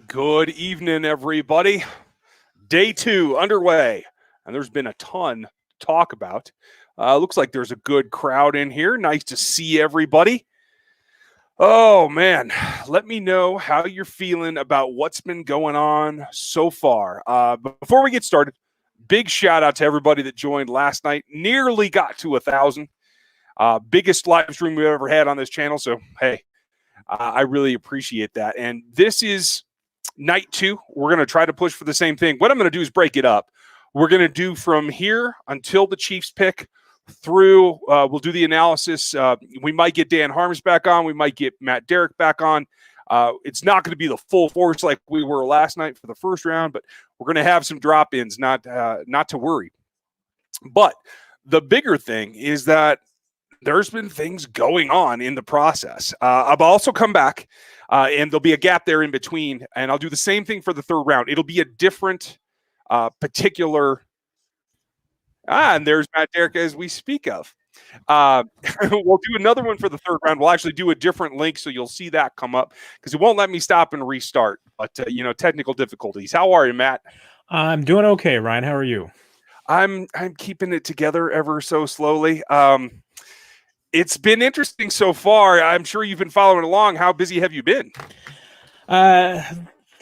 Good evening, everybody. Day 2 underway, and there's been a ton to talk about. Looks like there's a good crowd in here. Nice to see everybody. Oh, man. Let me know how you're feeling about what's been going on so far. But before we get started, big shout out to everybody that joined last night. Nearly got to 1,000. Biggest live stream we've ever had on this channel. So, hey, I really appreciate that. And this is night 2. We're going to try to push for the same thing. What I'm going to do is break it up. We're going to do from here until the Chiefs pick through. We'll do the analysis. We might get Dan Harms back on. We might get Matt Derrick back on. It's not going to be the full force like we were last night for the first round, but we're going to have some drop-ins, not to worry. But the bigger thing is that there's been things going on in the process. I'll also come back, and there'll be a gap there in between, and I'll do the same thing for the third round. It'll be a different particular and there's Matt Derrick as we speak of. We'll do another one for the third round. We'll actually do a different link, so you'll see that come up because it won't let me stop and restart. But, technical difficulties. How are you, Matt? I'm doing okay, Ryan. How are you? I'm keeping it together ever so slowly. It's been interesting so far. I'm sure you've been following along. How busy have you been?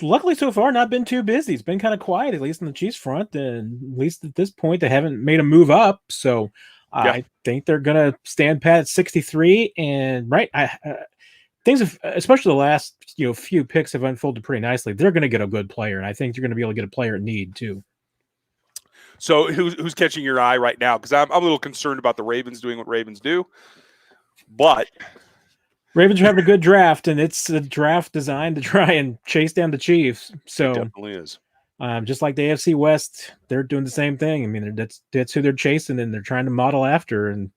Luckily, so far, not been too busy. It's been kind of quiet, at least on the Chiefs front. And at least at this point, they haven't made a move up. So I think they're going to stand pat at 63. And things have, especially the last few picks, have unfolded pretty nicely. They're going to get a good player, and I think you're going to be able to get a player at need too. So who's catching your eye right now? Because I'm a little concerned about the Ravens doing what Ravens do. But Ravens are having a good draft, and it's a draft designed to try and chase down the Chiefs. So it definitely is. Just like the AFC West, they're doing the same thing. I mean, that's who they're chasing, and they're trying to model after. And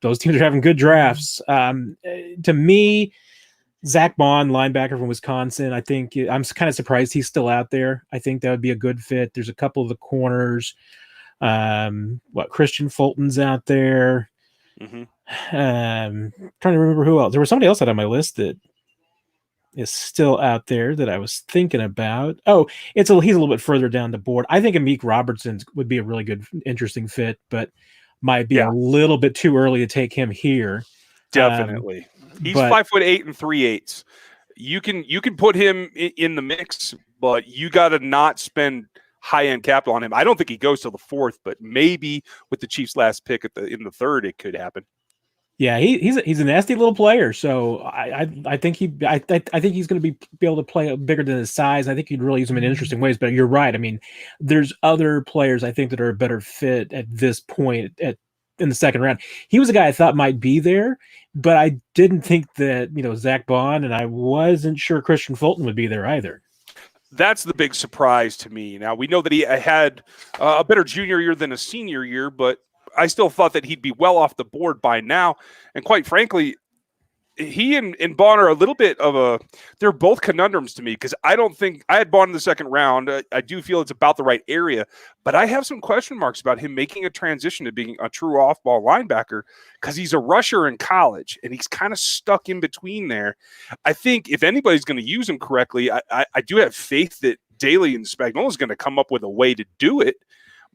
those teams are having good drafts. To me, Zach Bond, linebacker from Wisconsin, I'm kind of surprised he's still out there. I think that would be a good fit. There's a couple of the corners. Christian Fulton's out there. Mm-hmm. Trying to remember who else. There was somebody else out on my list that is still out there that I was thinking about. Oh, he's a little bit further down the board. I think Amik Robertson would be a really good, interesting fit, but might be a little bit too early to take him here. Definitely. He's 5'8" and 3/8. You can put him in the mix, but you got to not spend high-end capital on him. I don't think he goes till the 4th, but maybe with the Chiefs' last pick in the 3rd, it could happen. Yeah, he's a nasty little player. So I think he's going to be able to play bigger than his size. I think he'd really use him in interesting ways. But you're right. I mean, there's other players I think that are a better fit at this point in the second round. He was a guy I thought might be there, but I didn't think that Zach Bond, and I wasn't sure Christian Fulton would be there either. That's the big surprise to me. Now, we know that he had a better junior year than a senior year, but I still thought that he'd be well off the board by now. And quite frankly, he and Bond are a little bit of they're both conundrums to me because I don't think I had Bond in the second round. I do feel it's about the right area, but I have some question marks about him making a transition to being a true off-ball linebacker because he's a rusher in college and he's kind of stuck in between there. I think if anybody's going to use him correctly, I do have faith that Daly and Spagnuolo is going to come up with a way to do it.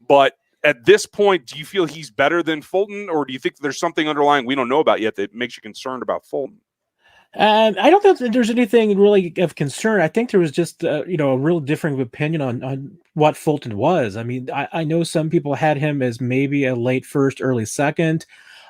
But at this point, do you feel he's better than Fulton, or do you think there's something underlying we don't know about yet that makes you concerned about Fulton? I don't think that there's anything really of concern. I think there was just a real differing of opinion on what Fulton was. I mean, I know some people had him as maybe a late first, early second.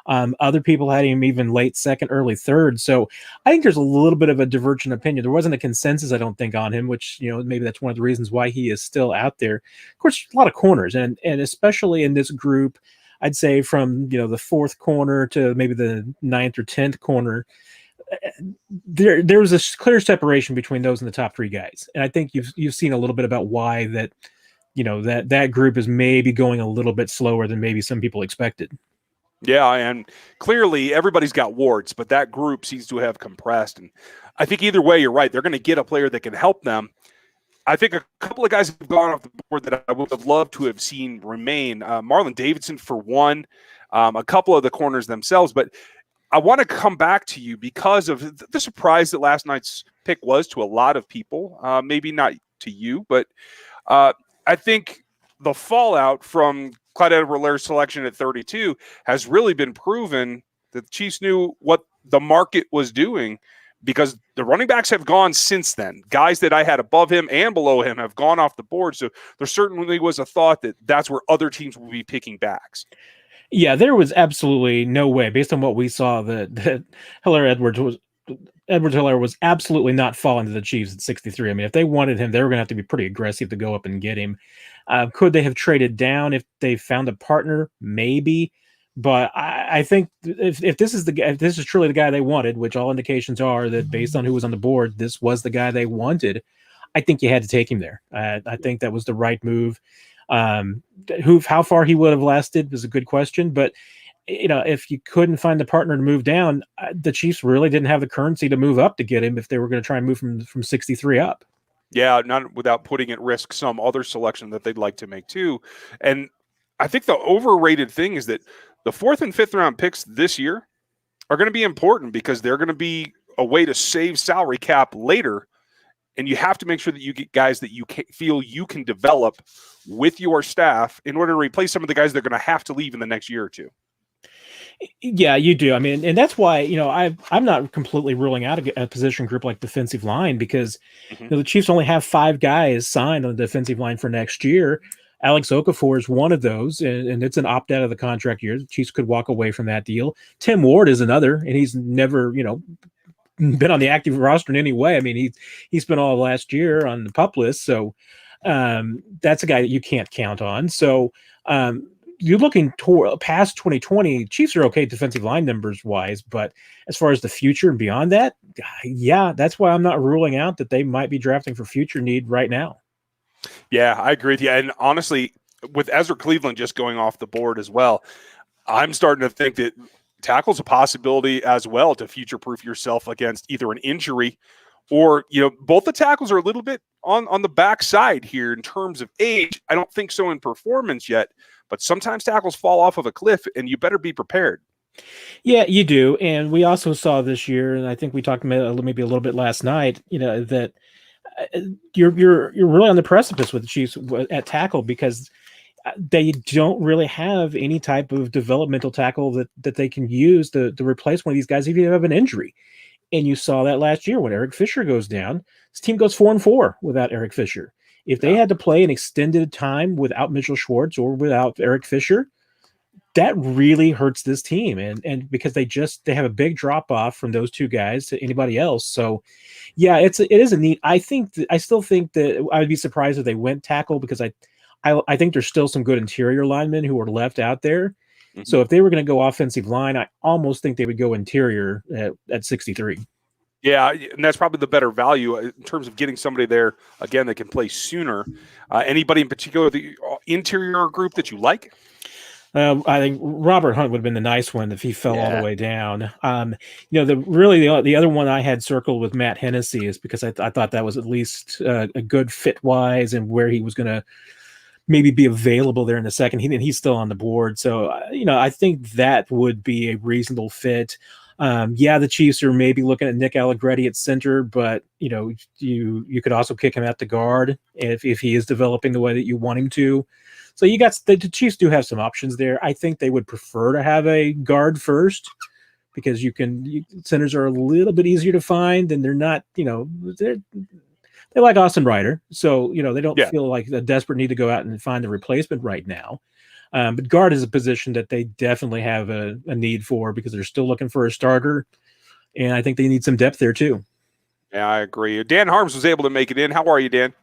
Other people had him even late second, early third. So I think there's a little bit of a divergent opinion. There wasn't a consensus, I don't think, on him, which, maybe that's one of the reasons why he is still out there. Of course, a lot of corners, and especially in this group, I'd say from, the 4th corner to maybe the 9th or 10th corner, there was a clear separation between those and the top 3 guys. And I think you've seen a little bit about why that, that group is maybe going a little bit slower than maybe some people expected. Yeah, and clearly everybody's got warts, but that group seems to have compressed. And I think either way, you're right. They're going to get a player that can help them. I think a couple of guys have gone off the board that I would have loved to have seen remain. Marlon Davidson, for one, a couple of the corners themselves. But I want to come back to you because of the surprise that last night's pick was to a lot of people. Maybe not to you, but I think the fallout from Clyde Edwards-Helaire's selection at 32 has really been proven that the Chiefs knew what the market was doing, because the running backs have gone since then. Guys that I had above him and below him have gone off the board. So there certainly was a thought that that's where other teams will be picking backs. Yeah, there was absolutely no way, based on what we saw, that Edwards-Helaire was absolutely not falling to the Chiefs at 63. I mean, if they wanted him, they were going to have to be pretty aggressive to go up and get him. Could they have traded down if they found a partner? Maybe. But I think if this is truly the guy they wanted, which all indications are that based on who was on the board, this was the guy they wanted, I think you had to take him there. I think that was the right move. How far he would have lasted was a good question, but if you couldn't find the partner to move down, the Chiefs really didn't have the currency to move up to get him if they were going to try and move from 63 up. Yeah, not without putting at risk some other selection that they'd like to make too. And I think the overrated thing is that the 4th and 5th round picks this year are going to be important, because they're going to be a way to save salary cap later. And you have to make sure that you get guys that you feel you can develop with your staff in order to replace some of the guys that are going to have to leave in the next year or two. Yeah, you do. I mean, and that's why, I'm not completely ruling out a position group like defensive line, because the Chiefs only have 5 guys signed on the defensive line for next year. Alex Okafor is one of those, and it's an opt out of the contract year. The Chiefs could walk away from that deal. Tim Ward is another, and he's never, been on the active roster in any way. I mean, he spent all of last year on the PUP list, so that's a guy that you can't count on. So you're looking toward past 2020. Chiefs are okay defensive line numbers wise, but as far as the future and beyond that, yeah, that's why I'm not ruling out that they might be drafting for future need right now. Yeah, I agree with you. And honestly, with Ezra Cleveland just going off the board as well, I'm starting to think that tackle's a possibility as well to future-proof yourself against either an injury or, both the tackles are a little bit on the backside here in terms of age. I don't think so in performance yet, but sometimes tackles fall off of a cliff, and you better be prepared. Yeah, you do. And we also saw this year, and I think we talked about maybe a little bit last night, that you're really on the precipice with the Chiefs at tackle, because they don't really have any type of developmental tackle that they can use to replace one of these guys if you have an injury. And you saw that last year when Eric Fisher goes down. This team goes 4-4 without Eric Fisher. If they had to play an extended time without Mitchell Schwartz or without Eric Fisher, that really hurts this team. And because they have a big drop off from those two guys to anybody else. So yeah, it is a neat. I still think that I would be surprised if they went tackle, because I think there's still some good interior linemen who are left out there. Mm-hmm. So if they were going to go offensive line, I almost think they would go interior at 63. Yeah, and that's probably the better value in terms of getting somebody there, again, that can play sooner. Anybody in particular, the interior group that you like? I think Robert Hunt would have been the nice one if he fell all the way down. The other one I had circled with Matt Hennessy is because I thought that was at least a good fit-wise and where he was going to maybe be available there in the second. He's still on the board. So, I think that would be a reasonable fit. The Chiefs are maybe looking at Nick Allegretti at center, but, you could also kick him out to guard if he is developing the way that you want him to. So the Chiefs do have some options there. I think they would prefer to have a guard first, because centers are a little bit easier to find, and they're not, they like Austin Ryder. So, they don't feel like a desperate need to go out and find a replacement right now. But guard is a position that they definitely have a need for, because they're still looking for a starter. And I think they need some depth there too. Yeah, I agree. Dan Harms was able to make it in. How are you, Dan?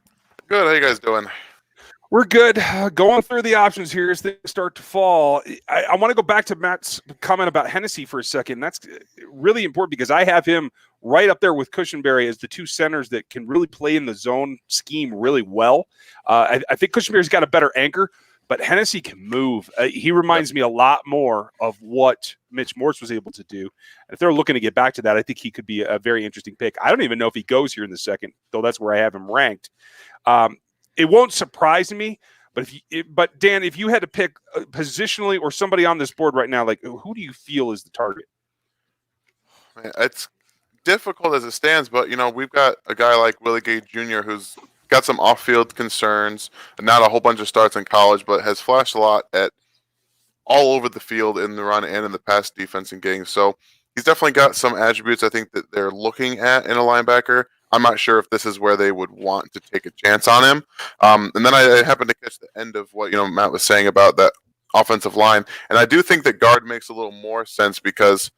Good. How you guys doing? We're good. Going through the options here as things start to fall. I want to go back to Matt's comment about Hennessy for a second. That's really important, because I have him right up there with Cushenberry as the two centers that can really play in the zone scheme really well. I think Cushenberry's got a better anchor, but Hennessy can move. He reminds me a lot more of what Mitch Morse was able to do. And if they're looking to get back to that, I think he could be a very interesting pick. I don't even know if he goes here in the second, though that's where I have him ranked. It won't surprise me, but Dan, if you had to pick positionally or somebody on this board right now, like, who do you feel is the target? It's difficult as it stands, but we've got a guy like Willie Gay Jr. who's got some off-field concerns, not a whole bunch of starts in college, but has flashed a lot at all over the field in the run and in the pass defense and games. So he's definitely got some attributes I think that they're looking at in a linebacker. I'm not sure if this is where they would want to take a chance on him. And then I happened to catch the end of what Matt was saying about that offensive line, and I do think that guard makes a little more sense because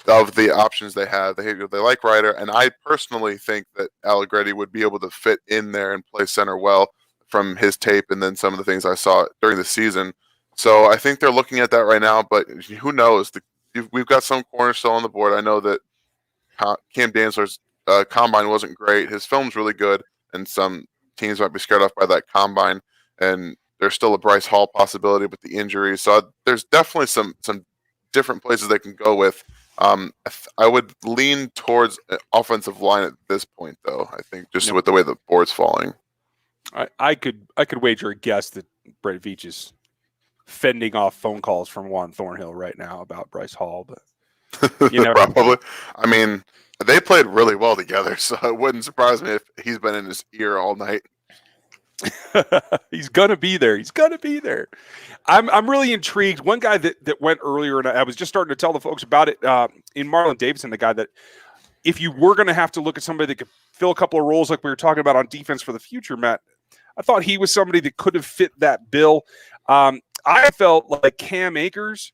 of the options they have. They like Ryder, and I personally think that Allegretti would be able to fit in there and play center well from his tape and then some of the things I saw during the season. So I think they're looking at that right now, but who knows? We've got some corners still on the board. I know that Cam Dantzler's combine wasn't great. His film's really good, and some teams might be scared off by that combine. And there's still a Bryce Hall possibility with the injury. So there's definitely some different places they can go with. I would lean towards offensive line at this point, though. I think just with the way the board's falling. I could wager a guess that Brett Veach is fending off phone calls from Juan Thornhill right now about Bryce Hall, but probably. I mean, they played really well together, so it wouldn't surprise me if he's been in his ear all night. He's gonna be there. He's gonna be there. I'm really intrigued. One guy that went earlier, and I was just starting to tell the folks about it in Marlon Davidson, the guy that if you were going to have to look at somebody that could fill a couple of roles like we were talking about on defense for the future, Matt, I thought he was somebody that could have fit that bill. I felt like Cam Akers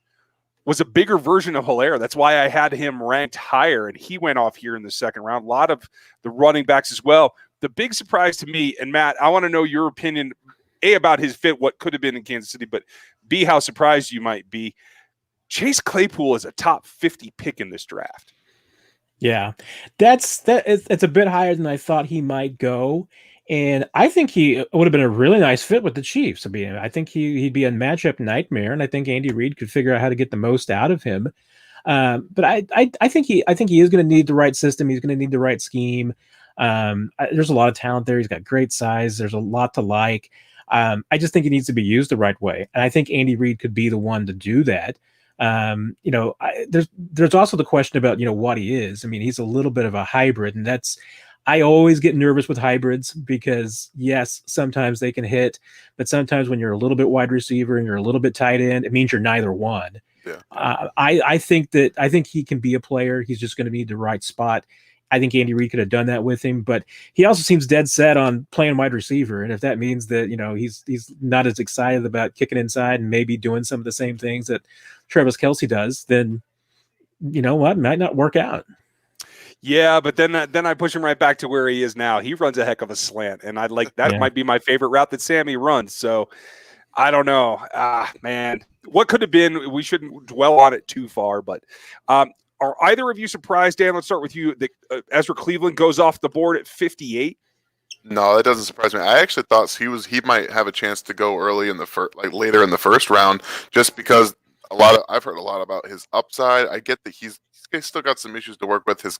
was a bigger version of Hilaire. That's why I had him ranked higher, and he went off here in the second round. A lot of the running backs as well. The big surprise to me, and Matt, I want to know your opinion, A, about his fit, what could have been in Kansas City, but B, how surprised you might be. Chase Claypool is a top 50 pick in this draft. Yeah, it's a bit higher than I thought he might go. And I think he would have been a really nice fit with the Chiefs. I think he'd be a matchup nightmare, and I think Andy Reid could figure out how to get the most out of him. But I think he is going to need the right system. He's going to need the right scheme. There's a lot of talent there. He's got great size. There's a lot to like. I just think he needs to be used the right way, and I think Andy Reid could be the one to do that. There's also the question about what he is. I mean, he's a little bit of a hybrid, and I always get nervous with hybrids because yes, sometimes they can hit, but sometimes when you're a little bit wide receiver and you're a little bit tight end, it means you're neither one. Yeah. I think he can be a player. He's just going to need the right spot. I think Andy Reid could have done that with him, but he also seems dead set on playing wide receiver. And if that means that, he's not as excited about kicking inside and maybe doing some of the same things that Travis Kelce does, then you know what, might not work out. Yeah, but then I push him right back to where he is now. He runs a heck of a slant, and I'd like that might be my favorite route that Sammy runs. So I don't know. Man, what could have been? We shouldn't dwell on it too far, but are either of you surprised, Dan? Let's start with you. That Ezra Cleveland goes off the board at 58. No, that doesn't surprise me. I actually thought he might have a chance to go early in the later in the first round, just because I've heard a lot about his upside. I get that he's still got some issues to work with. His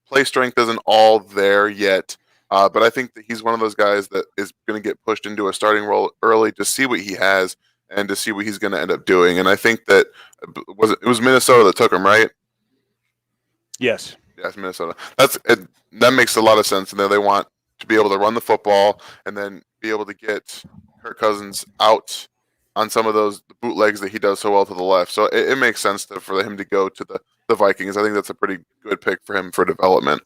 play strength isn't all there yet, but I think that he's one of those guys that is going to get pushed into a starting role early to see what he has and to see what he's going to end up doing. And I think that it was Minnesota that took him, right? Yes, Minnesota. That makes a lot of sense. And then they want to be able to run the football and then be able to get Kirk Cousins out on some of those bootlegs that he does so well to the left. So it makes sense for him to go to the Vikings. I think that's a pretty good pick for him for development.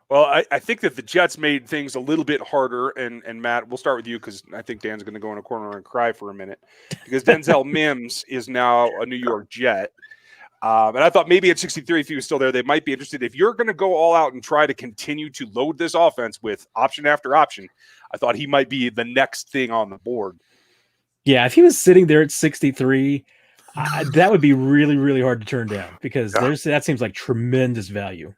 Well, I think that the Jets made things a little bit harder, and Matt, we'll start with you because I think Dan's going to go in a corner and cry for a minute because Denzel Mims is now a New York Jet. And I thought maybe at 63, if he was still there, they might be interested. If you're going to go all out and try to continue to load this offense with option after option, I thought he might be the next thing on the board. Yeah, if he was sitting there at 63, that would be really, really hard to turn down because that seems like tremendous value.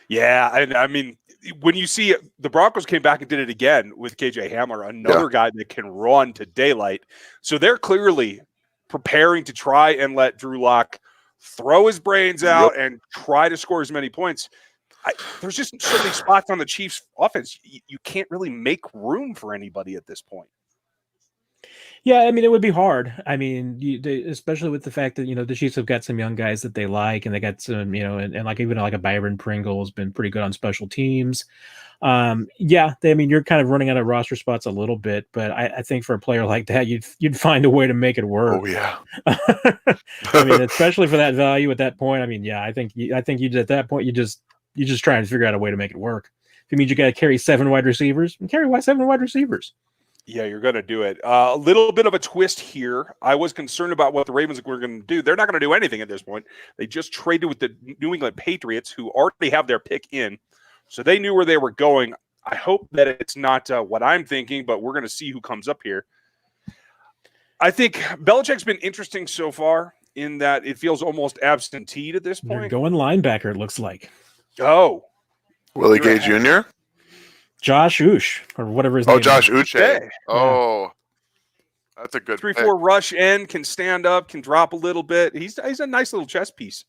Yeah, I mean, when you see the Broncos came back and did it again with KJ Hamler, another guy that can run to daylight. So they're clearly preparing to try and let Drew Lock throw his brains out and try to score as many points. There's just so many spots on the Chiefs offense. You can't really make room for anybody at this point. Yeah, I mean, it would be hard. I mean, especially with the fact that, the Chiefs have got some young guys that they like, and they got some, and like even like a Byron Pringle has been pretty good on special teams. Yeah, I mean, you're kind of running out of roster spots a little bit, but I think for a player like that, you'd find a way to make it work. Oh yeah. I mean, especially for that value at that point. I mean, yeah, I think you at that point you just trying to figure out a way to make it work. If it means you got to carry 7 wide receivers, carry 7 wide receivers. Yeah, you're going to do it. A little bit of a twist here. I was concerned about what the Ravens were going to do. They're not going to do anything at this point. They just traded with the New England Patriots, who already have their pick in. So they knew where they were going. I hope that it's not what I'm thinking, but we're going to see who comes up here. I think Belichick's been interesting so far in that it feels almost absentee at this point. They're going linebacker, it looks like. Oh. Willie Gay Jr.? Josh Uche, or whatever his name is. Oh, Josh Uche. Okay. Oh, that's a good 3-4 rush end, can stand up, can drop a little bit. He's a nice little chess piece.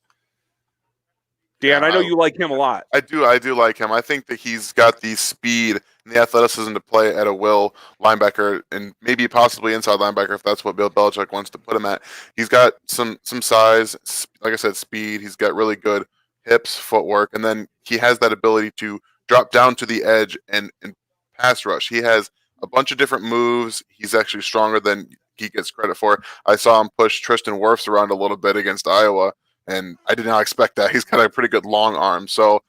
Dan, I know you like him a lot. I do like him. I think that he's got the speed and the athleticism to play at a will linebacker and maybe possibly inside linebacker if that's what Bill Belichick wants to put him at. He's got some size, like I said, speed. He's got really good hips, footwork, and then he has that ability to drop down to the edge and pass rush. He has a bunch of different moves. He's actually stronger than he gets credit for. I saw him push Tristan Wirfs around a little bit against Iowa, and I did not expect that. He's got a pretty good long arm. So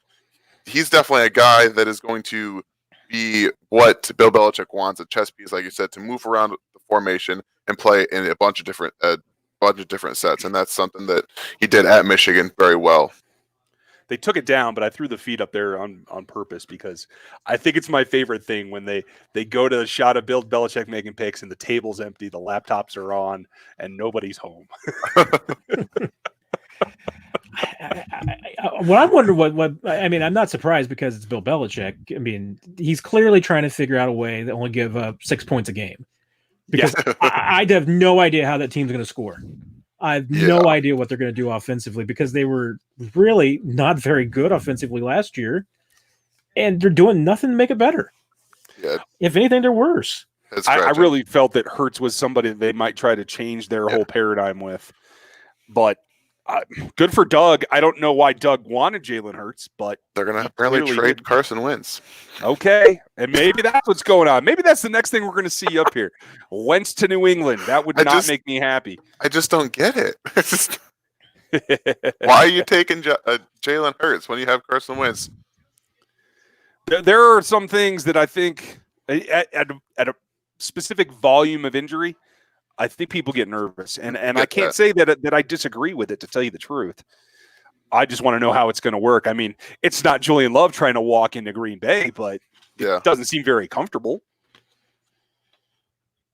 he's definitely a guy that is going to be what Bill Belichick wants, a chess piece, like you said, to move around the formation and play in a bunch of different sets. And that's something that he did at Michigan very well. They took it down, but I threw the feed up there on purpose because I think it's my favorite thing when they go to the shot of Bill Belichick making picks and the table's empty, the laptops are on, and nobody's home. What I'm wondering, what I mean, I'm not surprised because it's Bill Belichick. I mean, he's clearly trying to figure out a way that only give up 6 points a game because I have no idea how that team's going to score. I have no idea what they're going to do offensively because they were really not very good offensively last year, and they're doing nothing to make it better. Yeah. If anything, they're worse. I really felt that Hurts was somebody that they might try to change their whole paradigm with, but good for Doug. I don't know why Doug wanted Jalen Hurts, but they're going to apparently trade Carson Wentz. Okay, and maybe that's what's going on. Maybe that's the next thing we're going to see up here. Wentz to New England. That would not make me happy. I just don't get it. Why are you taking Jalen Hurts when you have Carson Wentz? There are some things that I think at a specific volume of injury, I think people get nervous, and I can't say that I disagree with it, to tell you the truth. I just want to know how it's going to work. I mean, it's not Julian Love trying to walk into Green Bay, but it doesn't seem very comfortable.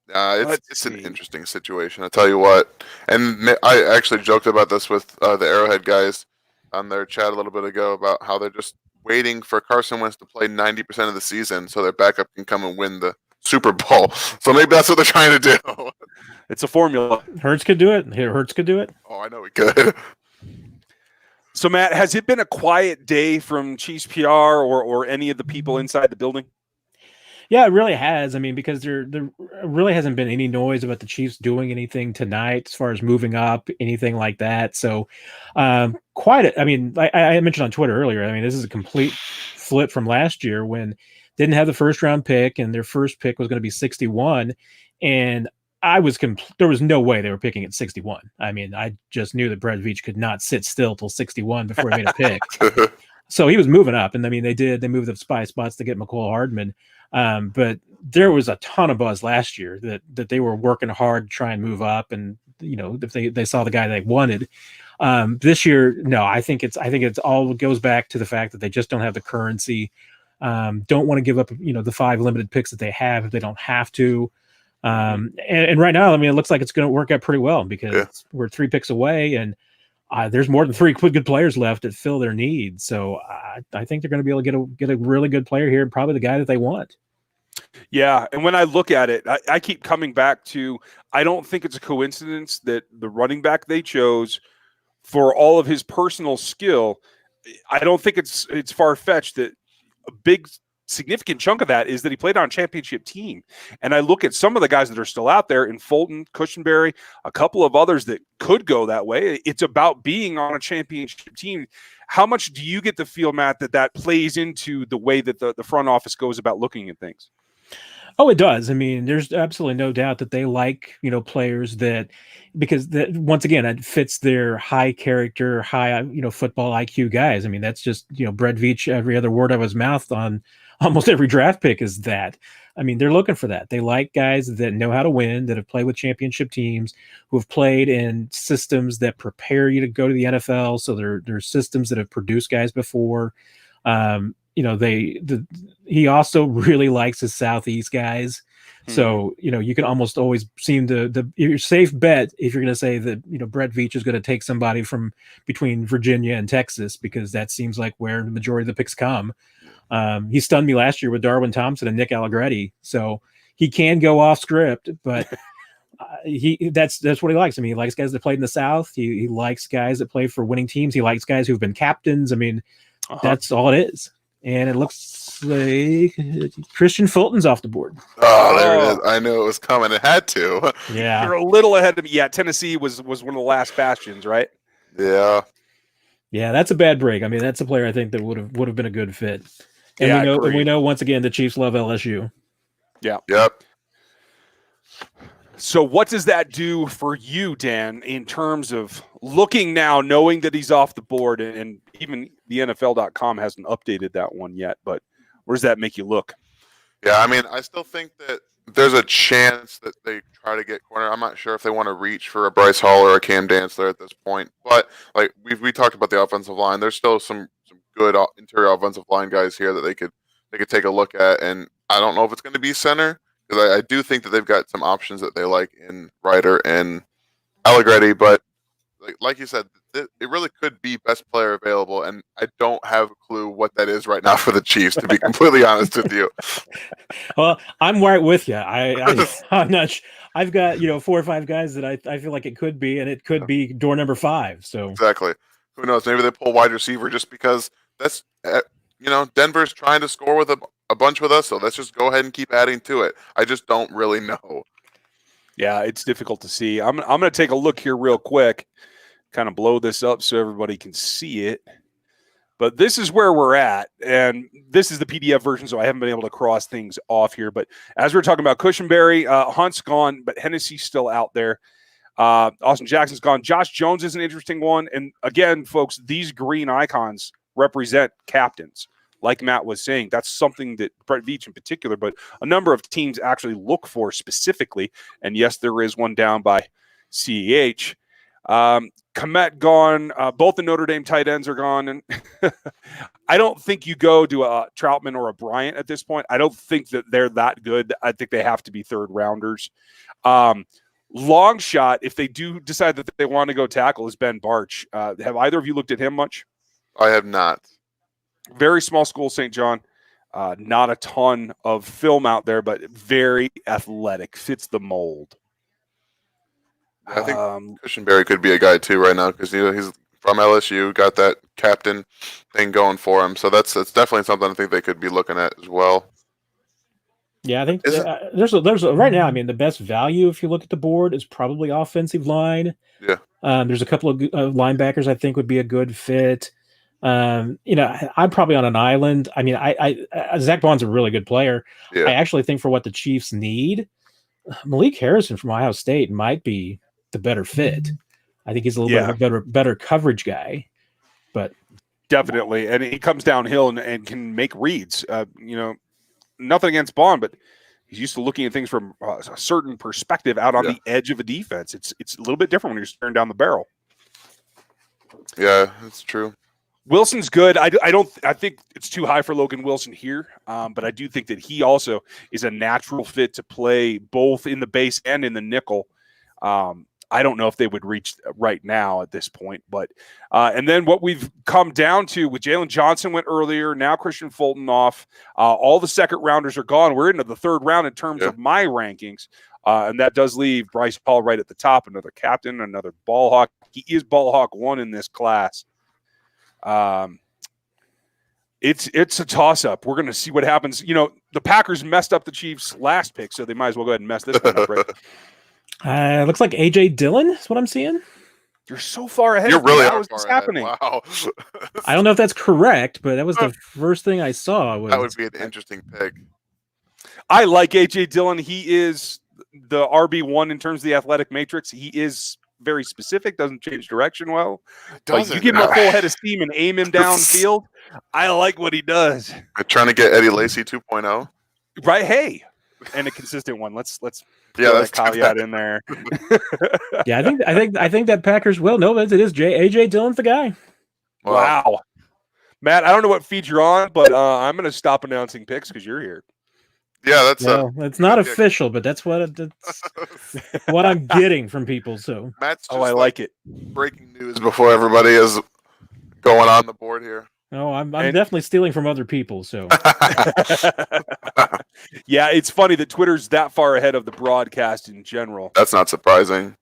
It's an interesting situation, I'll tell you what. And I actually joked about this with the Arrowhead guys on their chat a little bit ago about how they're just waiting for Carson Wentz to play 90% of the season so their backup can come and win the Super Bowl. So maybe that's what they're trying to do. It's a formula. Hurts could do it. Hurts could do it. Oh, I know he could. So, Matt, has it been a quiet day from Chiefs PR or any of the people inside the building? Yeah, it really has. I mean, because there really hasn't been any noise about the Chiefs doing anything tonight as far as moving up, anything like that. So, I mentioned on Twitter earlier, I mean, this is a complete flip from last year when didn't have the first round pick and their first pick was going to be 61. And there was no way they were picking at 61. I mean, I just knew that Brett Veach could not sit still till 61 before he made a pick. So he was moving up. And I mean, they moved up 5 spots to get McCole Hardman. But there was a ton of buzz last year that they were working hard to try and move up. And, if they saw the guy they wanted. This year, no, I think it's all goes back to the fact that they just don't have the currency. Don't want to give up, the 5 limited picks that they have if they don't have to. And right now, I mean, it looks like it's going to work out pretty well because we're 3 picks away and there's more than 3 good players left that fill their needs. So I think they're going to be able to get a really good player here and probably the guy that they want. Yeah, and when I look at it, I keep coming back to I don't think it's a coincidence that the running back they chose for all of his personal skill, I don't think it's far-fetched that a big significant chunk of that is that he played on a championship team. And I look at some of the guys that are still out there in Fulton, Cushenberry, a couple of others that could go that way. It's about being on a championship team. How much do you get the feel, Matt, that plays into the way that the front office goes about looking at things? Oh, it does. I mean, there's absolutely no doubt that they like, players that, because that, once again, it fits their high character, high, football IQ guys. I mean, that's just, Brett Veach, every other word out of his mouth on almost every draft pick is that. I mean, they're looking for that. They like guys that know how to win, that have played with championship teams, who have played in systems that prepare you to go to the NFL. So they're systems that have produced guys before. He also really likes his Southeast guys. So, you can almost always seem your safe bet if you're going to say that, Brett Veach is going to take somebody from between Virginia and Texas, because that seems like where the majority of the picks come. He stunned me last year with Darwin Thompson and Nick Allegretti. So he can go off script, but that's what he likes. I mean, he likes guys that played in the South. He likes guys that play for winning teams. He likes guys who've been captains. I mean, that's all it is. And it looks like Christian Fulton's off the board. Oh, there it is. I knew it was coming. It had to. Yeah. You're a little ahead of me. Yeah, Tennessee was one of the last bastions, right? Yeah. Yeah, that's a bad break. I mean, that's a player I think that would have been a good fit. And we know once again the Chiefs love LSU. Yeah. Yep. So what does that do for you, Dan, in terms of looking now, knowing that he's off the board, and even the NFL.com hasn't updated that one yet, but where does that make you look? Yeah, I mean, I still think that there's a chance that they try to get corner. I'm not sure if they want to reach for a Bryce Hall or a Cam Dantzler at this point, but like we talked about the offensive line, there's still some good interior offensive line guys here that they could take a look at, and I don't know if it's going to be center, because I do think that they've got some options that they like in Ryder and Allegretti, but like you said, it really could be best player available, and I don't have a clue what that is right now for the Chiefs, to be completely honest with you. Well, I'm right with you. I'm not. I've got 4 or 5 guys that I feel like it could be, and it could be door number 5. So exactly, who knows? Maybe they pull wide receiver just because that's Denver's trying to score with a bunch with us, so let's just go ahead and keep adding to it. I just don't really know. Yeah, it's difficult to see. I'm going to take a look here real quick, kind of blow this up so everybody can see it. But this is where we're at, and this is the PDF version, so I haven't been able to cross things off here. But as we're talking about, Cushenberry, Hunt's gone, but Hennessy's still out there. Austin Jackson's gone. Josh Jones is an interesting one. And again, folks, these green icons represent captains. Like Matt was saying, that's something that Brett Veach in particular, but a number of teams actually look for specifically. And yes, there is one down by CEH. Komet gone. Both the Notre Dame tight ends are gone. And I don't think you go to a Troutman or a Bryant at this point. I don't think that they're that good. I think they have to be third rounders. Long shot, if they do decide that they want to go tackle, is Ben Barch. Have either of you looked at him much? I have not. Very small school, St. John. Not a ton of film out there, but very athletic. Fits the mold. I think Cushenberry could be a guy too right now, because he's from LSU, got that captain thing going for him. So that's definitely something I think they could be looking at as well. Yeah, I think there's right now. I mean, the best value if you look at the board is probably offensive line. Yeah. There's a couple of linebackers I think would be a good fit. I'm probably on an island. I mean, Zach Bond's a really good player. Yeah. I actually think for what the Chiefs need, Malik Harrison from Ohio State might be the better fit. I think he's a little bit of a better coverage guy, but definitely, and he comes downhill and can make reads. Nothing against Bond, but he's used to looking at things from a certain perspective out on the edge of a defense. It's a little bit different when you're staring down the barrel. Yeah, that's true. Wilson's good. I think it's too high for Logan Wilson here, but I do think that he also is a natural fit to play both in the base and in the nickel. I don't know if they would reach right now at this point, but and then what we've come down to with Jalen Johnson went earlier, now Christian Fulton off. All the second rounders are gone. We're into the third round in terms of my rankings, and that does leave Bryce Hall right at the top, another captain, another ball hawk. He is ball hawk 1 in this class. It's a toss-up. We're going to see what happens. You know, the Packers messed up the Chiefs' last pick, so they might as well go ahead and mess this one up, right? Looks like A.J. Dillon is what I'm seeing. You're so far ahead. You're really How is this far ahead. happening? Wow. I don't know if that's correct, but that was the first thing I saw. That would be an interesting pick. I like A.J. Dillon. He is the RB1 in terms of the athletic matrix. He is very specific, doesn't change direction well. But you give him a full head of steam and aim him downfield. I like what he does. We're trying to get Eddie Lacy 2.0. Right? Hey, and a consistent one. Let's that's that caveat in there. Yeah, I think that Packers will. No, it is A.J. Dillon's the guy. Wow. Matt, I don't know what feed you're on, but I'm going to stop announcing picks because you're here. Yeah, it's not official, but that's what what I'm getting from people. So Matt's just I like it. Breaking news before everybody is going on the board here. No, I'm definitely stealing from other people. So yeah, it's funny that Twitter's that far ahead of the broadcast in general. That's not surprising.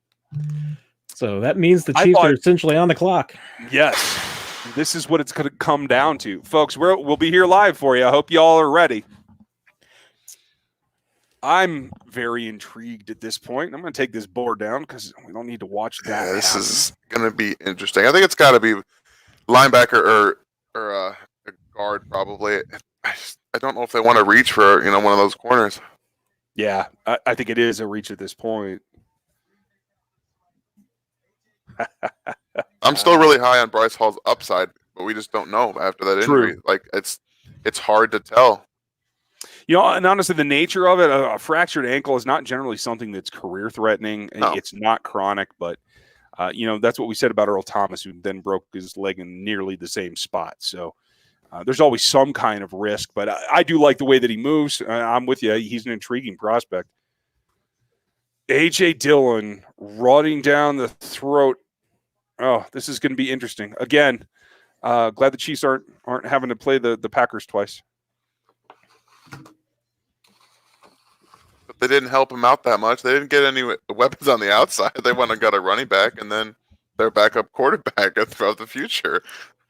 So that means the Chiefs are essentially on the clock. Yes, this is what it's going to come down to, folks. We'll be here live for you. I hope you all are ready. I'm very intrigued at this point. I'm going to take this board down because we don't need to watch that. Yeah, this is going to be interesting. I think it's got to be linebacker or a guard probably. I don't know if they want to reach for one of those corners. Yeah, I think it is a reach at this point. I'm still really high on Bryce Hall's upside, but we just don't know after that injury. True. Like it's hard to tell. You know, and honestly, the nature of it, a fractured ankle is not generally something that's career-threatening. No. It's not chronic, but, that's what we said about Earl Thomas, who then broke his leg in nearly the same spot. So there's always some kind of risk, but I do like the way that he moves. I'm with you. He's an intriguing prospect. A.J. Dillon running down the throat. Oh, this is going to be interesting. Again, glad the Chiefs aren't having to play the Packers twice. But they didn't help him out that much. They didn't get any weapons on the outside. They went and got a running back, and then their backup quarterback throughout the future.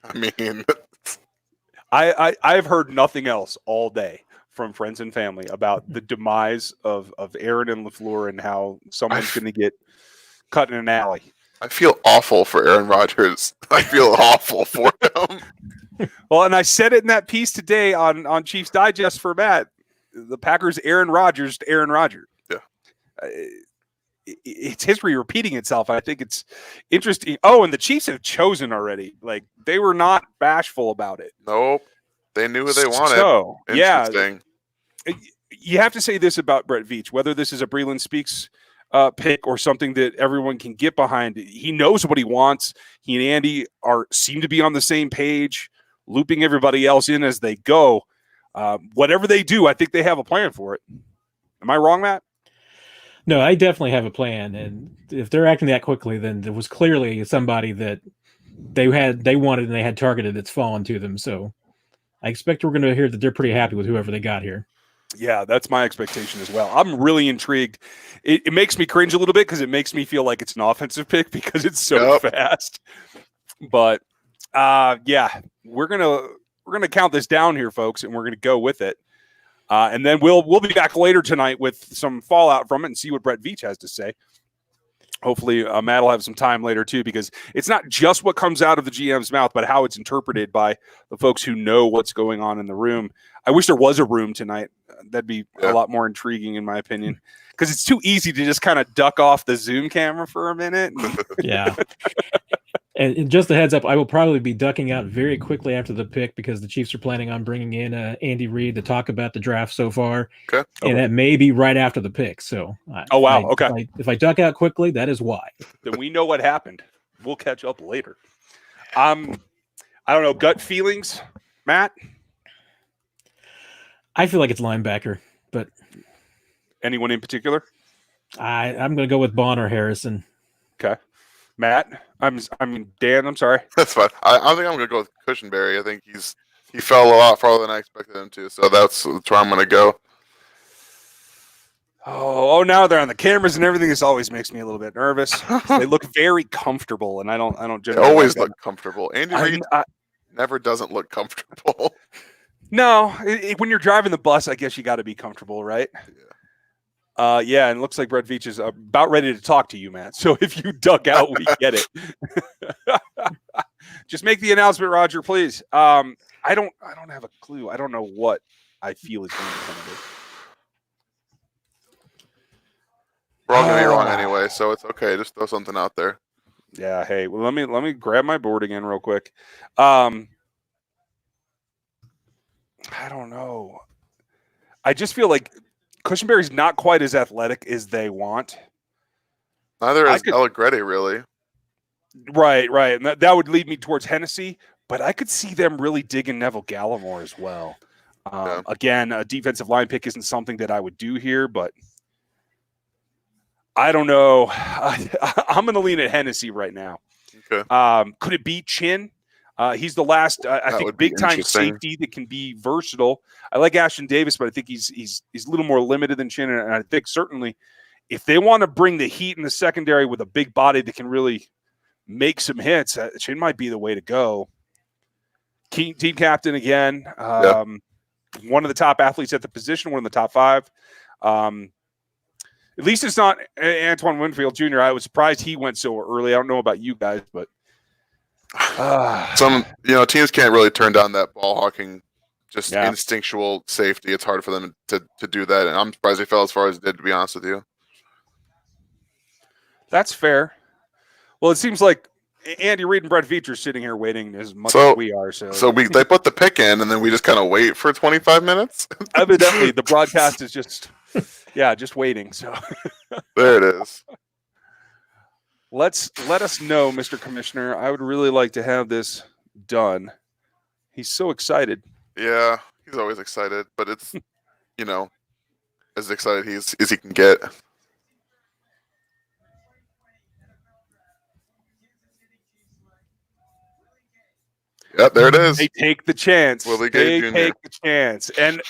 I mean, I've heard nothing else all day from friends and family about the demise of Aaron and LaFleur and how someone's going to get cut in an alley. I feel awful for Aaron Rodgers. I feel awful for him. Well, and I said it in that piece today on Chiefs Digest for Matt. The Packers, Aaron Rodgers to Aaron Rodgers. Yeah. It's history repeating itself. I think it's interesting. Oh, and the Chiefs have chosen already. Like, they were not bashful about it. Nope. They knew who they wanted. So, yeah. You have to say this about Brett Veach, whether this is a Breland Speaks pick or something that everyone can get behind. He knows what he wants. He and Andy seem to be on the same page, looping everybody else in as they go. Whatever they do, I think they have a plan for it. Am I wrong, Matt? No, I definitely have a plan. And if they're acting that quickly, then there was clearly somebody that they wanted and they had targeted that's fallen to them. So I expect we're going to hear that they're pretty happy with whoever they got here. Yeah, that's my expectation as well. I'm really intrigued. It makes me cringe a little bit because it makes me feel like it's an offensive pick because it's so fast. But yeah, we're gonna count this down here, folks, and we're gonna go with it. And then we'll be back later tonight with some fallout from it and see what Brett Veach has to say. Hopefully, Matt will have some time later too, because it's not just what comes out of the GM's mouth, but how it's interpreted by the folks who know what's going on in the room. I wish there was a room tonight. That'd be a lot more intriguing, in my opinion, because it's too easy to just kind of duck off the Zoom camera for a minute. Yeah. And just a heads up, I will probably be ducking out very quickly after the pick because the Chiefs are planning on bringing in Andy Reid to talk about the draft so far. Okay. And that may be right after the pick. So, if I duck out quickly, that is why. Then we know what happened. We'll catch up later. I don't know, gut feelings, Matt? I feel like it's linebacker, but anyone in particular? I'm going to go with Bonner Harrison. Okay. Matt, Dan, I'm sorry. That's fine. I think I'm going to go with Cushenberry. I think he fell a lot farther than I expected him to, so that's where I'm going to go. Oh, now they're on the cameras and everything. This always makes me a little bit nervous. They look very comfortable, and I don't generally always look comfortable. Andy Reid. never doesn't look comfortable. No, when you're driving the bus, I guess you got to be comfortable, right? Yeah, and it looks like Brett Veach is about ready to talk to you, Matt. So if you dug out, we get it. Just make the announcement, Roger, please. I don't have a clue. I don't know what I feel is going to come of it. We're all gonna be wrong anyway, so it's okay. Just throw something out there. Yeah. Hey, well, let me grab my board again real quick. I don't know. I just feel like Cushenberry's not quite as athletic as they want. Neither is Allegretti, really. Right. And that would lead me towards Hennessy, but I could see them really digging Neville Gallimore as well. Again, a defensive line pick isn't something that I would do here, but I don't know. I'm going to lean at Hennessy right now. Okay. Could it be Chin? He's the last, I think, big-time safety that can be versatile. I like Ashton Davis, but I think he's a little more limited than Chin, and I think certainly if they want to bring the heat in the secondary with a big body that can really make some hits, Chin might be the way to go. Team captain again. One of the top athletes at the position, one of the top 5. At least it's not Antoine Winfield Jr. I was surprised he went so early. I don't know about you guys, but some teams can't really turn down that ball hawking, just instinctual safety. It's hard for them to do that, and I'm surprised they fell as far as they did, to be honest with you. That's fair. Well, it seems like Andy Reid and Brett Veach are sitting here waiting as much as we are. So they put the pick in, and then we just kind of wait for 25 minutes. Evidently, the broadcast is just waiting. So there it is. Let us know, Mr. Commissioner. I would really like to have this done. He's so excited. Yeah, he's always excited, but it's as excited as he can get. Yep, there it is. They take the chance. Willie Gay Jr. Take the chance. And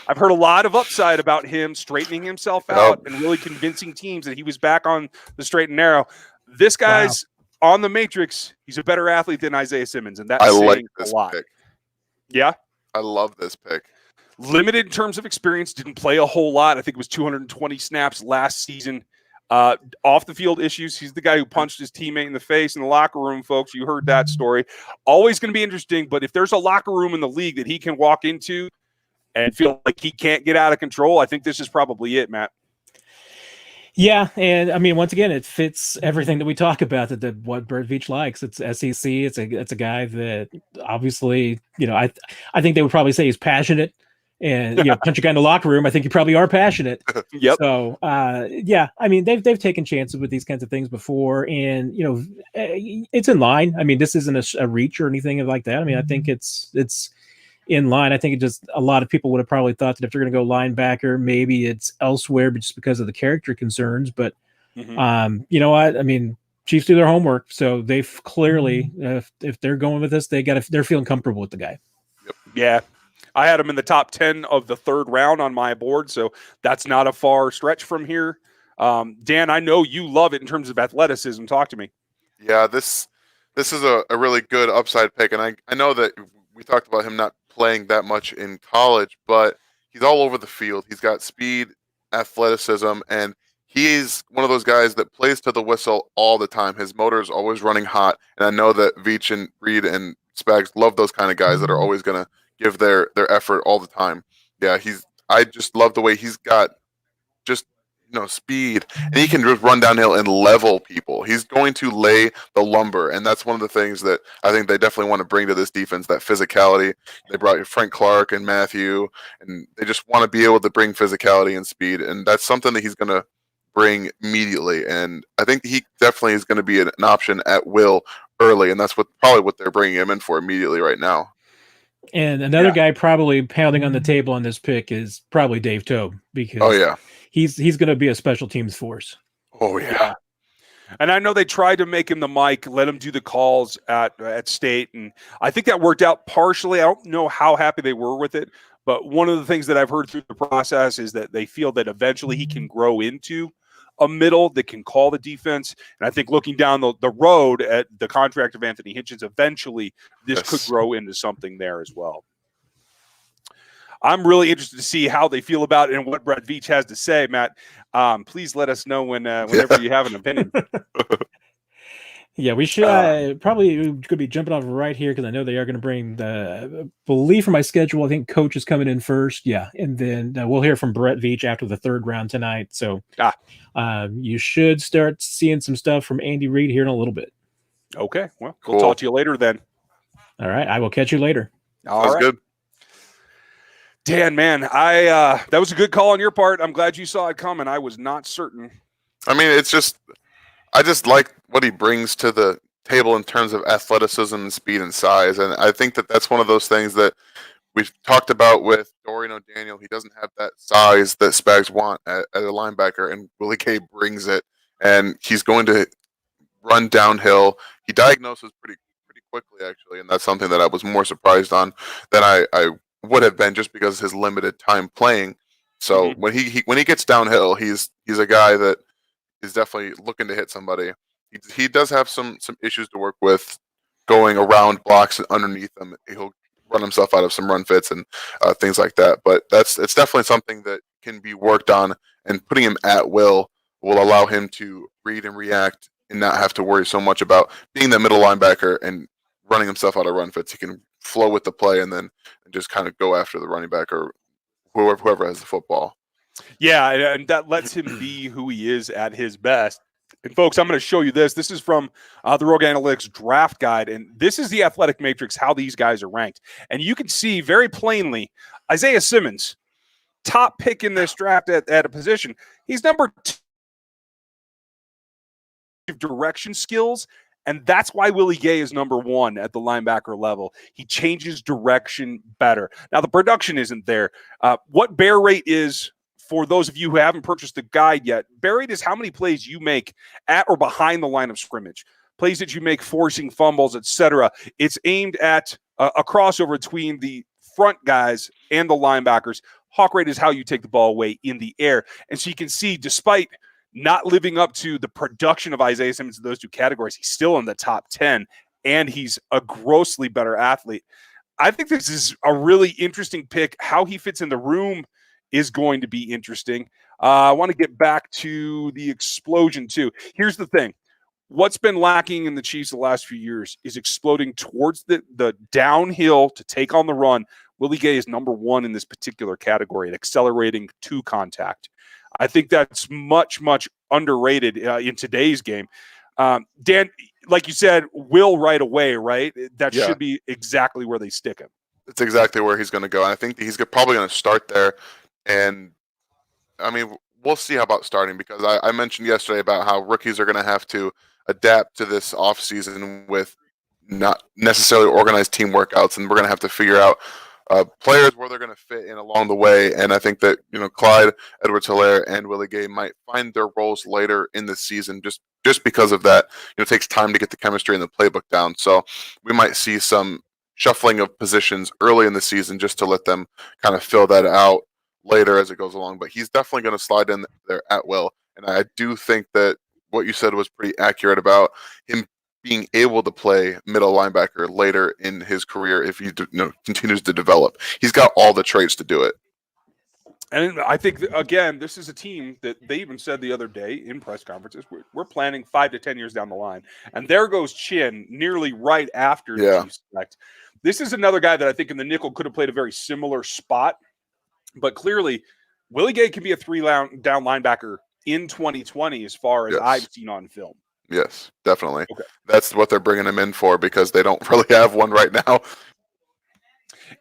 I've heard a lot of upside about him straightening himself out and really convincing teams that he was back on the straight and narrow. This guy's on the matrix. He's a better athlete than Isaiah Simmons, and that's saying a lot. Pick. Yeah? I love this pick. Limited in terms of experience, didn't play a whole lot. I think it was 220 snaps last season. Off the field issues. He's the guy who punched his teammate in the face in the locker room, folks. You heard that story. Always going to be interesting, but if there's a locker room in the league that he can walk into and feel like he can't get out of control, I think this is probably it, Matt. Yeah, and I mean, once again, it fits everything that we talk about. That what Brett Veach likes. It's SEC. It's a guy that obviously, I think they would probably say he's passionate. And punch a guy in the locker room, I think you probably are passionate. Yep. So I mean, they've taken chances with these kinds of things before, and it's in line. I mean, this isn't a reach or anything like that. I mean, I think it's in line. I think it just a lot of people would have probably thought that if they're going to go linebacker, maybe it's elsewhere, but just because of the character concerns. But you know what? I mean, Chiefs do their homework, so they've clearly, if they're going with this, they're feeling comfortable with the guy. Yep. Yeah. I had him in the top 10 of the third round on my board, so that's not a far stretch from here. Dan, I know you love it in terms of athleticism. Talk to me. Yeah, this is a really good upside pick, and I know that we talked about him not playing that much in college, but he's all over the field. He's got speed, athleticism, and he's one of those guys that plays to the whistle all the time. His motor is always running hot, and I know that Veach and Reed and Spags love those kind of guys that are always going to give their effort all the time. Yeah, I just love the way he's got just speed, and he can just run downhill and level people. He's going to lay the lumber, and that's one of the things that I think they definitely want to bring to this defense, that physicality. They brought Frank Clark and Matthew, and they just want to be able to bring physicality and speed, and that's something that he's going to bring immediately, and I think he definitely is going to be an option at will early, and that's probably what they're bringing him in for immediately right now. And another guy probably pounding on the table on this pick is probably Dave Tobe, because he's going to be a special teams force. Oh yeah. And I know they tried to make him the mic, let him do the calls at State, and I think that worked out partially. I don't know how happy they were with it, but one of the things that I've heard through the process is that they feel that eventually he can grow into a middle that can call the defense. And I think looking down the road at the contract of Anthony Hitchens, eventually this could grow into something there as well. I'm really interested to see how they feel about it and what Brett Veach has to say, Matt. Please let us know whenever you have an opinion. Yeah, we should probably could be jumping off right here because I know they are going to bring the belief from my schedule. I think Coach is coming in first. Yeah, and then we'll hear from Brett Veach after the third round tonight. So you should start seeing some stuff from Andy Reid here in a little bit. Okay, well, we'll talk to you later then. All right, I will catch you later. Sounds good. Dan, man, that was a good call on your part. I'm glad you saw it coming. I was not certain. I mean, I just like what he brings to the table in terms of athleticism and speed and size. And I think that's one of those things that we've talked about with Dorian O'Daniel. He doesn't have that size that Spags want at a linebacker, and Willie Gay brings it. And he's going to run downhill. He diagnoses pretty quickly, actually, and that's something that I was more surprised on than I would have been just because of his limited time playing. So when he gets downhill, he's a guy that is definitely looking to hit somebody. He does have some issues to work with going around blocks and underneath them. He'll run himself out of some run fits and things like that. But it's definitely something that can be worked on, and putting him at will allow him to read and react and not have to worry so much about being the middle linebacker and running himself out of run fits. He can flow with the play and then just kind of go after the running back or whoever has the football. Yeah, and that lets him be who he is at his best. And folks, I'm going to show you this. This is from the Rogue Analytics draft guide, and this is the athletic matrix, how these guys are ranked. And you can see very plainly Isaiah Simmons, top pick in this draft at a position. He's number 2 direction skills, and that's why Willie Gay is number 1 at the linebacker level. He changes direction better. Now, the production isn't there. What bear rate is, for those of you who haven't purchased the guide yet, bear rate is how many plays you make at or behind the line of scrimmage, plays that you make forcing fumbles, etc. It's aimed at a crossover between the front guys and the linebackers. Hawk rate is how you take the ball away in the air. And so you can see, despite not living up to the production of Isaiah Simmons in those 2 categories, he's still in the top 10, and he's a grossly better athlete. I think this is a really interesting pick. How he fits in the room is going to be interesting. I want to get back to the explosion too. Here's the thing. What's been lacking in the Chiefs the last few years is exploding towards the downhill to take on the run. Willie Gay is number 1 in this particular category at accelerating to contact. I think that's much, much underrated in today's game. Dan, like you said, Will right away, right? That should be exactly where they stick him. It's exactly where he's going to go. And I think he's probably going to start there. And, I mean, we'll see about starting, because I mentioned yesterday about how rookies are going to have to adapt to this offseason with not necessarily organized team workouts, and we're going to have to figure out players where they're going to fit in along the way. And I think that, Clyde Edwards-Helaire and Willie Gay might find their roles later in the season just because of that. It takes time to get the chemistry and the playbook down. So we might see some shuffling of positions early in the season just to let them kind of fill that out later as it goes along. But he's definitely going to slide in there at will. And I do think that what you said was pretty accurate about him being able to play middle linebacker later in his career if he continues to develop. He's got all the traits to do it. And I think, again, this is a team that they even said the other day in press conferences, we're planning 5 to 10 years down the line. And there goes Chin nearly right after the Chiefs select. This is another guy that I think in the nickel could have played a very similar spot. But clearly, Willie Gay can be a 3-down linebacker in 2020 as far as I've seen on film. Yes, definitely. Okay. That's what they're bringing him in for, because they don't really have one right now.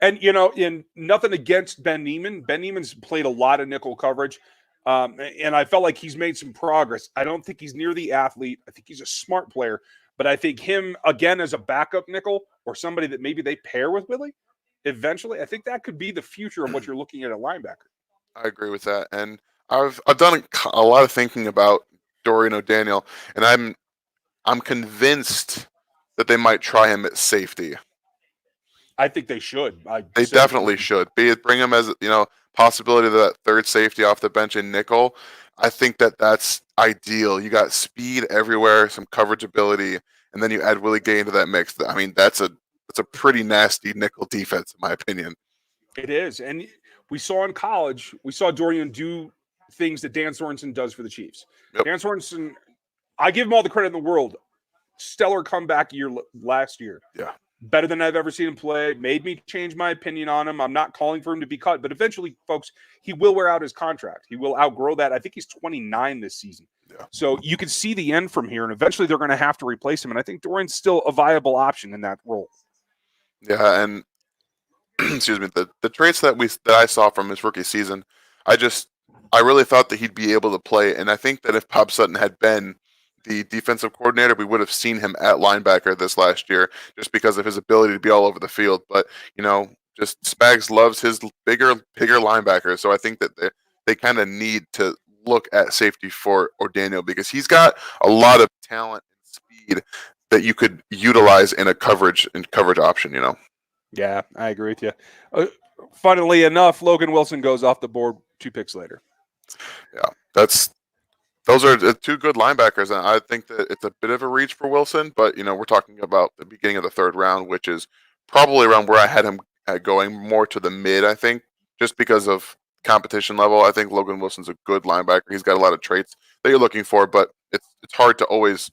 And, in nothing against Ben Niemann. Ben Niemann's played a lot of nickel coverage, and I felt like he's made some progress. I don't think he's near the athlete. I think he's a smart player. But I think him, again, as a backup nickel or somebody that maybe they pair with Willie, eventually, I think that could be the future of what you're looking at a linebacker. I agree with that. And I've done a lot of thinking about Dorian O'Daniel, and I'm convinced that they might try him at safety. I think they should. They definitely should. Bring him as possibility of that third safety off the bench in nickel. I think that that's ideal. You got speed everywhere, some coverage ability, and then you add Willie Gay into that mix. I mean, that's a pretty nasty nickel defense, in my opinion. It is. And we saw in college, we saw Dorian do things that Dan Sorensen does for the Chiefs. Yep. Dan Sorensen, I give him all the credit in the world. Stellar comeback year last year. Yeah. Better than I've ever seen him play. Made me change my opinion on him. I'm not calling for him to be cut, but eventually, folks, he will wear out his contract. He will outgrow that. I think he's 29 this season. Yeah. So you can see the end from here, and eventually they're going to have to replace him. And I think Dorian's still a viable option in that role. Yeah, and excuse me, the traits that I saw from his rookie season, I really thought that he'd be able to play, and I think that if Bob Sutton had been the defensive coordinator, we would have seen him at linebacker this last year just because of his ability to be all over the field. But, just Spags loves his bigger linebackers, so I think that they kind of need to look at safety for O'Daniel because he's got a lot of talent and speed that you could utilize in a coverage option, Yeah, I agree with you. Funnily enough, Logan Wilson goes off the board 2 picks later. Yeah, those are 2 good linebackers, and I think that it's a bit of a reach for Wilson, but we're talking about the beginning of the 3rd round, which is probably around where I had him going more to the mid, I think, just because of competition level. I think Logan Wilson's a good linebacker. He's got a lot of traits that you're looking for, but it's hard to always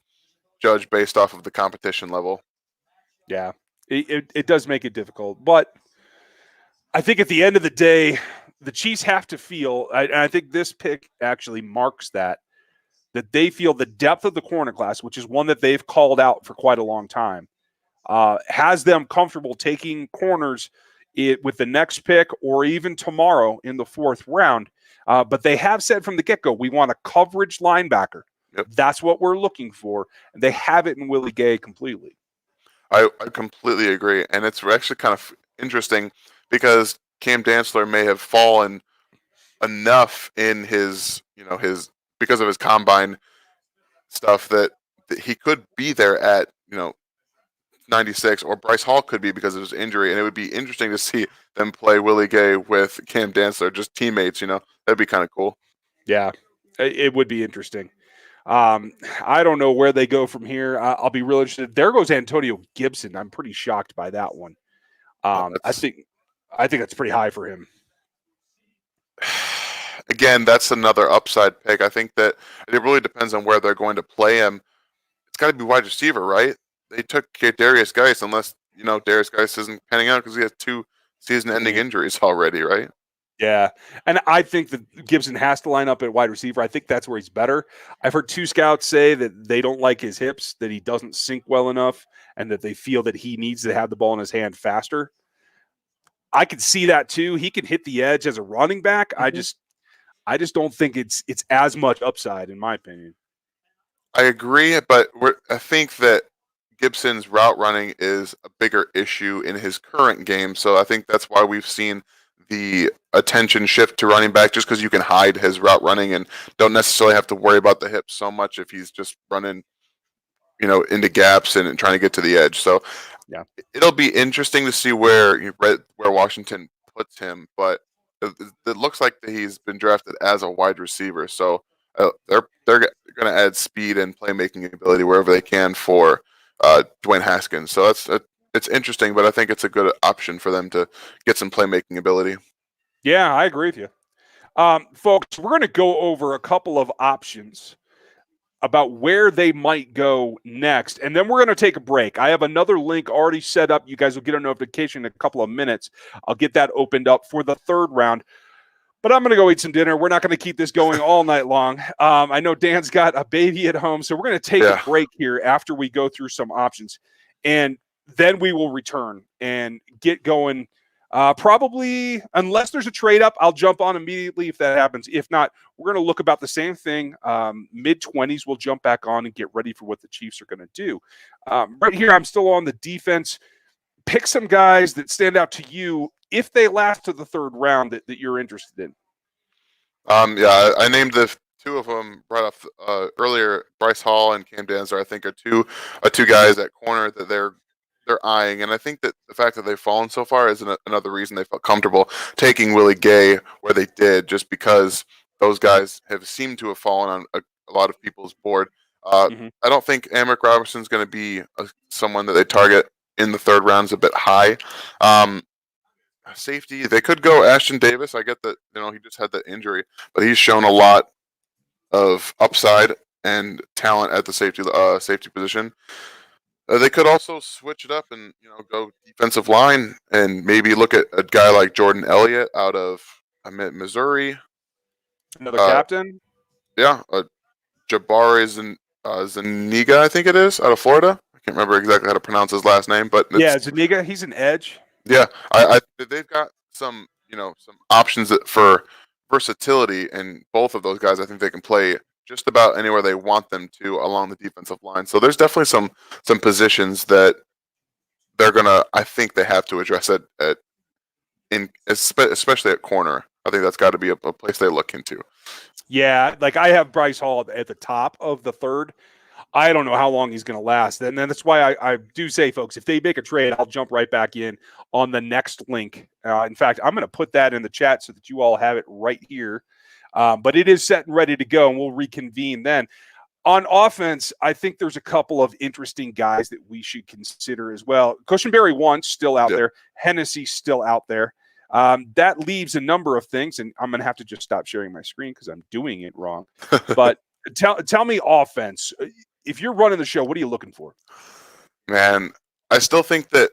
judge based off of the competition level. Yeah, it does make it difficult, but I think at the end of the day, the Chiefs have to feel, and I think this pick actually marks that they feel the depth of the corner class, which is one that they've called out for quite a long time, has them comfortable taking corners with the next pick or even tomorrow in the 4th round. But they have said from the get-go, we want a coverage linebacker. Yep. That's what we're looking for. And they have it in Willie Gay completely. I completely agree. And it's actually kind of interesting because Cam Dantzler may have fallen enough in his because of his combine stuff that he could be there at 96, or Bryce Hall could be because of his injury, and it would be interesting to see them play Willie Gay with Cam Dantzler, just teammates. That'd be kind of cool. Yeah, it would be interesting. I don't know where they go from here. I'll be real interested. There goes Antonio Gibson. I'm pretty shocked by that one. I think that's pretty high for him. Again, that's another upside pick. I think that it really depends on where they're going to play him. It's got to be wide receiver, right? They took Darius Geis, unless Darius Geis isn't panning out because he has 2 season-ending injuries already, right? Yeah, and I think that Gibson has to line up at wide receiver. I think that's where he's better. I've heard 2 scouts say that they don't like his hips, that he doesn't sink well enough, and that they feel that he needs to have the ball in his hand faster. I could see that too. He can hit the edge as a running back. Mm-hmm. I just don't think it's as much upside, in my opinion. I agree, but I think that Gibson's route running is a bigger issue in his current game, so I think that's why we've seen the attention shift to running back, just because you can hide his route running and don't necessarily have to worry about the hips so much if he's just running, into gaps and trying to get to the edge. So yeah, it'll be interesting to see where Washington puts him, but it looks like that he's been drafted as a wide receiver, so they're going to add speed and playmaking ability wherever they can for Dwayne Haskins. So it's interesting, but I think it's a good option for them to get some playmaking ability. Yeah, I agree with you. Folks, we're going to go over a couple of options about where they might go next, and then we're going to take a break. I have another link already set up. You guys will get a notification in a couple of minutes. I'll get that opened up for the 3rd round. But I'm going to go eat some dinner. We're not going to keep this going all night long. I know Dan's got a baby at home, so we're going to take a break here after we go through some options. And then we will return and get going. Probably, unless there's a trade up, I'll jump on immediately if that happens. If not, we're going to look about the same thing. Mid-20s, we'll jump back on and get ready for what the Chiefs are going to do. Right here, I'm still on the defense. Pick some guys that stand out to you if they last to the 3rd round that you're interested in. Yeah, I named the 2 of them right off earlier. Bryce Hall and Cam Dantzler, I think, are two guys at corner that they're eyeing, and I think that the fact that they've fallen so far is another reason they felt comfortable taking Willie Gay where they did, just because those guys have seemed to have fallen on a lot of people's board. I don't think Amrik Robertson's going to be someone that they target in the third round is a bit high. Safety, they could go Ashton Davis. I get that, he just had that injury, but he's shown a lot of upside and talent at the safety position. They could also switch it up and go defensive line and maybe look at a guy like Jordan Elliott out of Missouri. Another captain. Yeah, Jabari Zuniga, I think it is, out of Florida. I can't remember exactly how to pronounce his last name, but Zuniga. He's an edge. Yeah, they've got some some options for versatility, and both of those guys, I think they can play just about anywhere they want them to along the defensive line. So there's definitely some positions that I think they have to address especially at corner. I think that's got to be a place they look into. Yeah, like I have Bryce Hall at the top of the third. I don't know how long he's going to last. And that's why I do say, folks, if they make a trade, I'll jump right back in on the next link. In fact, I'm going to put that in the chat so that you all have it right here. But it is set and ready to go, and we'll reconvene then. On offense, I think there's a couple of interesting guys that we should consider as well. Cushenberry, one, still out there. Hennessy, still out there. That leaves a number of things, and I'm going to have to just stop sharing my screen because I'm doing it wrong. But tell me offense. If you're running the show, what are you looking for? Man, I still think that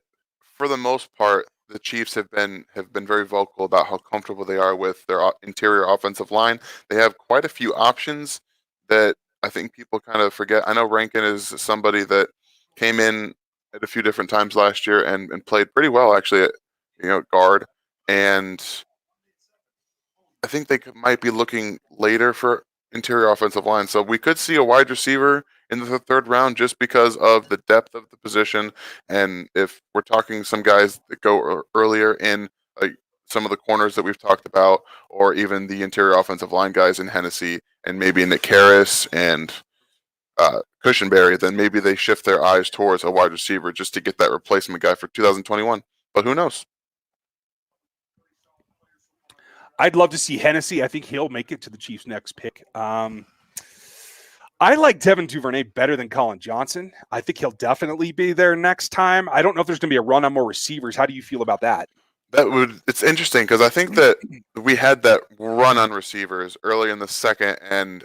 for the most part, the Chiefs have been very vocal about how comfortable they are with their interior offensive line. They have quite a few options that I think people kind of forget. I know Rankin is somebody that came in at a few different times last year and played pretty well actually at guard, and I think they might be looking later for interior offensive line. So we could see a wide receiver in the third round just because of the depth of the position. And if we're talking some guys that go earlier in some of the corners that we've talked about, or even the interior offensive line guys in Hennessy and maybe Nick Harris and Cushenberry, then maybe they shift their eyes towards a wide receiver just to get that replacement guy for 2021. But who knows? I'd love to see Hennessy. I think he'll make it to the Chiefs' next pick. I like Devin Duvernay better than Colin Johnson. I think he'll definitely be there next time. I don't know if there's going to be a run on more receivers. How do you feel about that? It's interesting because I think that we had that run on receivers early in the second, and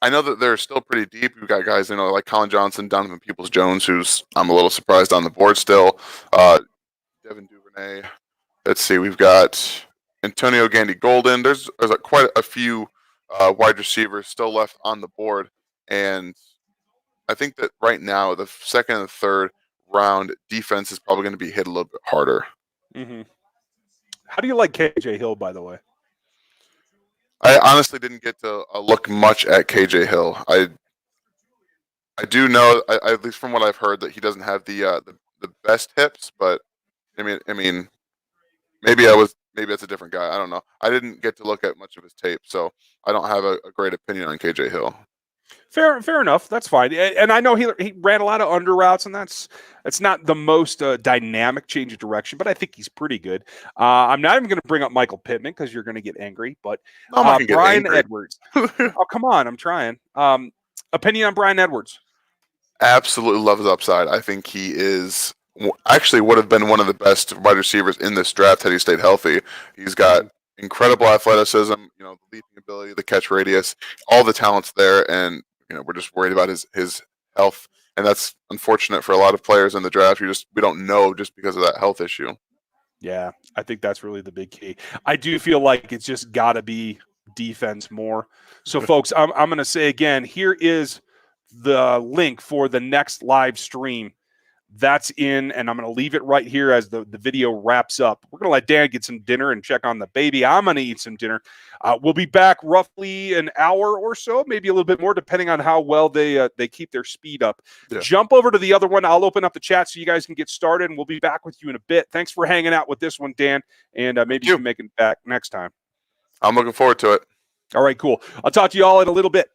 I know that they're still pretty deep. We've got guys, like Colin Johnson, Donovan Peoples-Jones, who's I'm a little surprised on the board still. Devin Duvernay. Let's see, we've got Antonio Gandy-Golden. There's quite a few wide receivers still left on the board, and I think that right now the second and third round defense is probably going to be hit a little bit harder. Mm-hmm. How do you like KJ Hill, by the way? I honestly didn't get to look much at KJ Hill. I do know, at least from what I've heard, that he doesn't have the best hips, but I mean, maybe that's a different guy. I don't know. I didn't get to look at much of his tape, so I don't have a great opinion on KJ Hill. Fair enough. That's fine. And I know he ran a lot of under routes, and that's not the most dynamic change of direction, but I think he's pretty good. I'm not even going to bring up Michael Pittman because you're going to get angry, but Brian Edwards. Oh, come on. I'm trying. Opinion on Brian Edwards? Absolutely love his upside. I think he is actually would have been one of the best wide receivers in this draft had he stayed healthy. He's got incredible athleticism, the leaping ability, the catch radius, all the talent's there, and we're just worried about his health, and that's unfortunate for a lot of players in the draft. We don't know just because of that health issue. Yeah, I think that's really the big key. I do feel like it's just got to be defense more. So, folks, I'm going to say again, here is the link for the next live stream. That's in, and I'm going to leave it right here as the video wraps up. We're going to let Dan get some dinner and check on the baby. I'm going to eat some dinner. We'll be back roughly an hour or so, maybe a little bit more, depending on how well they keep their speed up. Yeah. Jump over to the other one. I'll open up the chat so you guys can get started, and we'll be back with you in a bit. Thanks for hanging out with this one, Dan, and maybe you can make it back next time. I'm looking forward to it. All right, cool. I'll talk to you all in a little bit.